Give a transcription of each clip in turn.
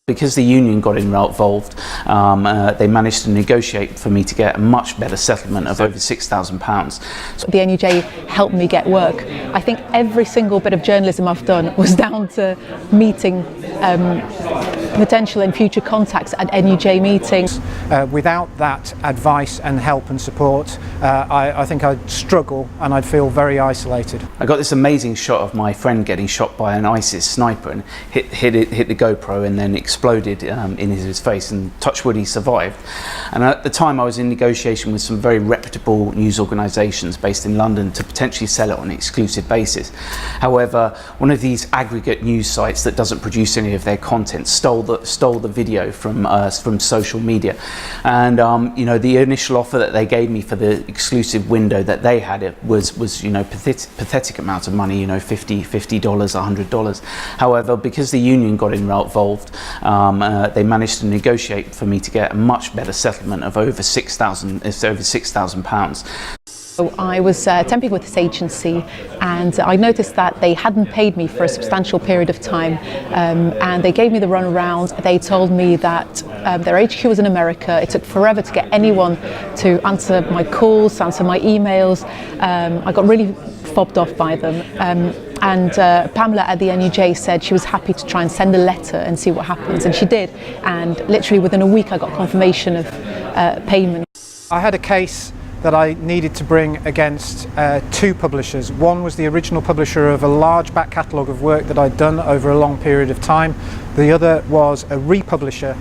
Because the union got involved, they managed to negotiate for me to get a much better settlement of over £6,000. The NUJ helped me get work. I think every single bit of journalism I've done was down to meeting potential and future contacts at NUJ meetings. Without that advice and help and support, I think I'd struggle and I'd feel very isolated. I got this amazing shot of my friend getting shot by an ISIS sniper and hit the GoPro and then exploded in his face, and touch wood he survived. And at the time I was in negotiation with some very reputable news organisations based in London to potentially sell it on an exclusive basis. However, one of these aggregate news sites that doesn't produce any of their content stole the video from social media, and you know, the initial offer that they gave me for the exclusive window that they had was you know, pathetic amount of money, you know, $50, $100. However, because the union got involved, they managed to negotiate for me to get a much better settlement of over £6,000. So I was temping with this agency, and I noticed that they hadn't paid me for a substantial period of time, and they gave me the runaround. They told me that their HQ was in America. It took forever to get anyone to answer my calls, answer my emails. I got really fobbed off by them. And Pamela at the NUJ said she was happy to try and send a letter and see what happens, and she did. And literally within a week I got confirmation of payment. I had a case that I needed to bring against two publishers. One was the original publisher of a large back catalogue of work that I'd done over a long period of time. The other was a republisher.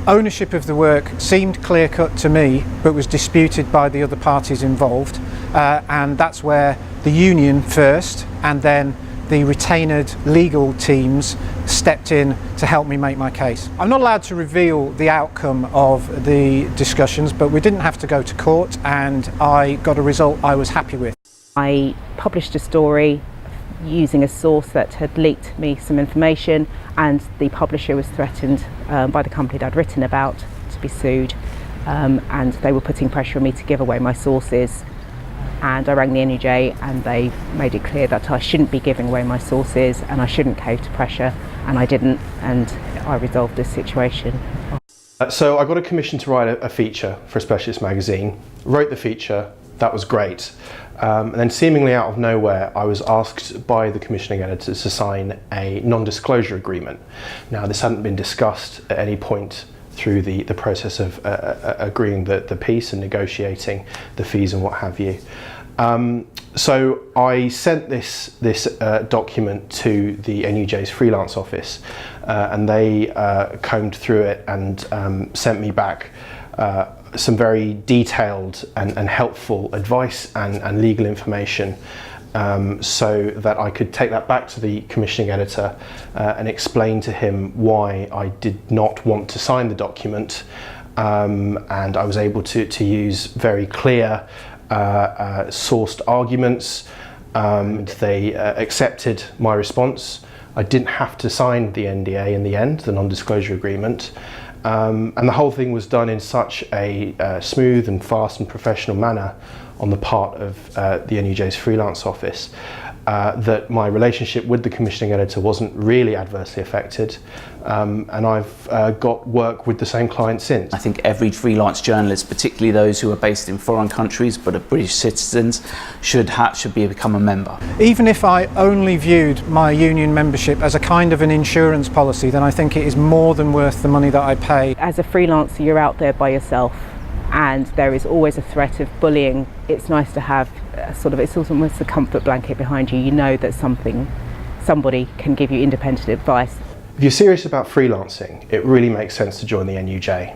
Ownership of the work seemed clear-cut to me, but was disputed by the other parties involved, and that's where the union first and then the retained legal teams stepped in to help me make my case. I'm not allowed to reveal the outcome of the discussions, but we didn't have to go to court, and I got a result I was happy with. I published a story using a source that had leaked me some information, and the publisher was threatened by the company that I'd written about to be sued, and they were putting pressure on me to give away my sources. And I rang the NUJ, and they made it clear that I shouldn't be giving away my sources and I shouldn't cave to pressure, and I didn't, and I resolved this situation. So I got a commission to write a feature for a specialist magazine, wrote the feature, that was great. And then seemingly out of nowhere, I was asked by the commissioning editor to sign a non-disclosure agreement. Now, this hadn't been discussed at any point through the process of agreeing the piece and negotiating the fees and what have you. So I sent this document to the NUJ's Freelance office, and they combed through it and sent me back some very detailed and helpful advice and legal information, so that I could take that back to the commissioning editor and explain to him why I did not want to sign the document, and I was able to use very clear sourced arguments. They accepted my response. I didn't have to sign the NDA in the end, the non-disclosure agreement, and the whole thing was done in such a smooth and fast and professional manner on the part of the NUJ's Freelance office, that my relationship with the commissioning editor wasn't really adversely affected, and I've got work with the same client since. I think every freelance journalist, particularly those who are based in foreign countries but are British citizens, should become a member. Even if I only viewed my union membership as a kind of an insurance policy, then I think it is more than worth the money that I pay. As a freelancer, you're out there by yourself, and there is always a threat of bullying. It's nice to have it's almost a comfort blanket behind you. You know that somebody can give you independent advice. If you're serious about freelancing, it really makes sense to join the NUJ.